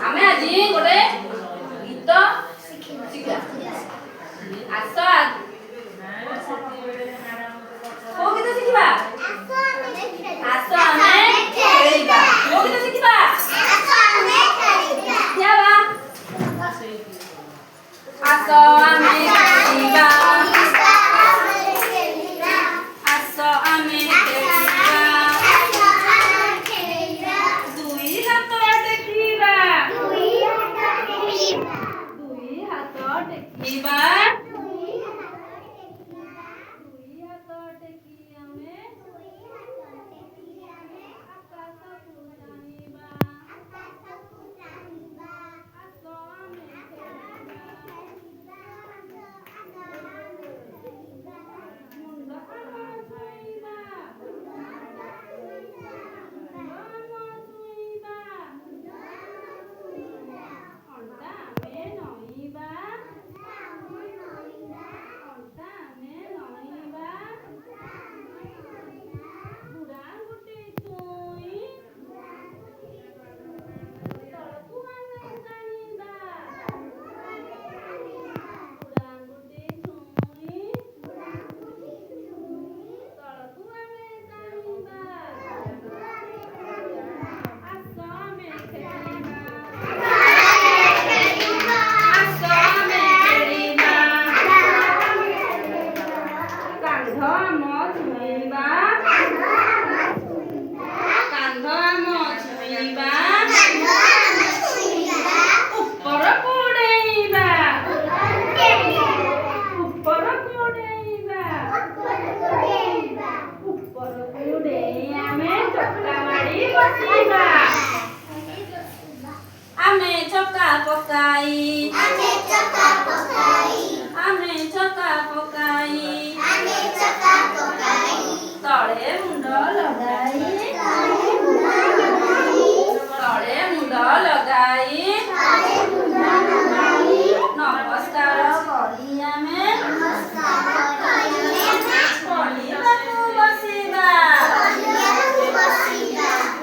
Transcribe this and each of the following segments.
ଆମେ ଆଜି ଗୋଟେ ଗୀତ ଶିଖିବା। ଆସ କୋଉ ଗୀତ ଶିଖିବା? ଆସ ଆମେ ଖେଳିବା। କୋଉ ଗୀତ ଶିଖିବା? ଆସ ଆମେ ଖେଳିବା। ଆସ ଆମେ ଖେଳିବା। ଦୁଇ ହାତ ଟେକିବା। ଦୁଇ ହାତ ଟେକିବା। ଦୁଇ ହାତ ଟେକି ଆମେ ଆକାଶକୁ ଚାହିଁବା। ଆସ ଆମେ ଖେଳିବା। ମୁଣ୍ଡ ଆମ ଛୁଇଁବା। ଅଣ୍ଟା ଆମେ ନଇଁବା। ଅଣ୍ଟା ଆମେ ନଇଁବା। ବୁଢ଼ା ଗୋଟେ ଛୁଇଁ ତଳକୁ ଆମେ ଚାହିଁବା। ବୁଢ଼ା ଗୋଟେ ଛୁଇଁ ତଳକୁ ଆମେ ଚାହିଁବା। ଆସ ଆମେ ଖେଳିବା। ଆସ ଆମେ ଖେଳିବା। କାନ୍ଧ ଆମ ଛୁଇଁବା। କାନ୍ଧ ଆମ ଛୁଇଁବା। ଉପରକୁ ଡେଇଁବା। ଉପରକୁ ଡେଇଁବା। ଉପରକୁ ଡେଇଁ ଆମେ ଚକା ମାଡ଼ି ବସିବା। ଆମେ ଚକା ପକାଇ। ଆମେ ଚକା ପକାଇ। ତଳେ ମୁଣ୍ଡ ଲଗାଇ। ତଳେ ମୁଣ୍ଡ ଲଗାଇ। ନମସ୍କାର କରି ଆମେ ପଢ଼ିବାକୁ ବସିବା।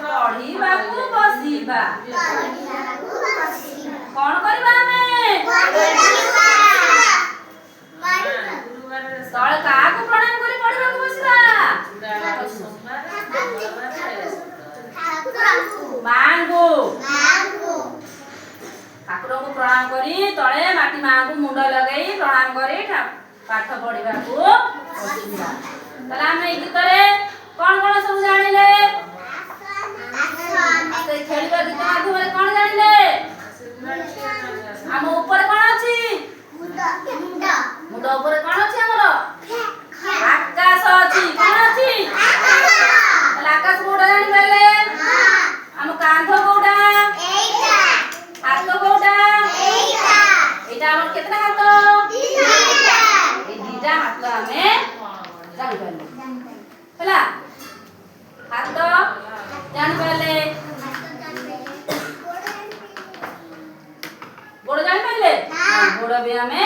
ପଢ଼ିବାକୁ ବସିବା। କଣ କରିବା ଆମେ? ତଳେ କାହାକୁ ପ୍ରଣାମ କରି ପଢ଼ିବାକୁ ବସିବା? ମାଙ୍କୁ। ଠାକୁରଙ୍କୁ ପ୍ରଣାମ କରି ତଳେ ମାଟି ମାଙ୍କୁ ମୁଣ୍ଡ ଲଗେଇ ପ୍ରଣାମ କରି ପାଠ ପଢିବାକୁ ବସିବା। ତାହେଲେ ଆମେ ଏଇ ଗୀତରେ କଣ କଣ ସବୁ ଜାଣିଲେ? ଖେଳିବା ଗୀତ ମାଧ୍ୟମରେ କଣ ଜାଣିଲେ? ଆମ ଉପରେ କଣ ଅଛି? ମୁଣ୍ଡ ଉପରେ କଣ ଅଛି ଆମର? ଆକାଶ ଅଛି। କଣ ଅଛି? ତାହେଲେ ଆକାଶ କୋଉଟା ଜାଣିପାରିଲେ? ଆମ କାନ୍ଧ କୋଉଟା? ହାତ କୋଉଟା? ଏଇଟା ଆମର କେତେଟା ହାତ? ଏଇ ଦିଟା ହାତ ଆମେ ଜାଣିପାରିଲେ। ହେଲା, ହାତ ଜାଣିପାରିଲେ। ଗୋଡ଼ ଜାଣିପାରିଲେ? ଗୋଡ଼ ବି ଆମେ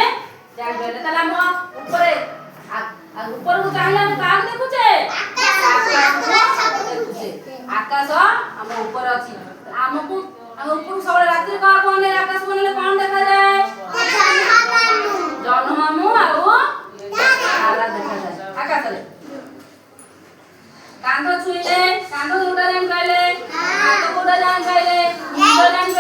ଜାଣିପାରିଲେ। ତାହେଲେ ଆମ ଉପରେ ଉପରକୁ ଚାହିଁଲେ ଆମେ କାହାକୁ ଦେଖୁଛେ? ଦେଖୁଛେ। ଆକାଶ ଆମ ଉପରେ ଅଛି। ଆମକୁ ଆମ ଉପରକୁ ସବୁବେଳେ ରାତିରେ କାହାକୁ ଅନେଇଲେ, ଆକାଶକୁ ଅନେଇଲେ କଣ ଦେଖାଯାଏ? ଜହ୍ନମାମୁଁ ଆଉ ତାରା ଦେଖାଯାଏ ଆକାଶରେ। କାନ୍ଧ ଛୁଇଁଲେ କାନ୍ଧ କୋଉଟା ଜାଣିପାରିଲେ? ହାତ କୋଉଟା ଜାଣିପାରିଲେ? ମୁଣ୍ଡ ଜାଣିପାରିଲେ?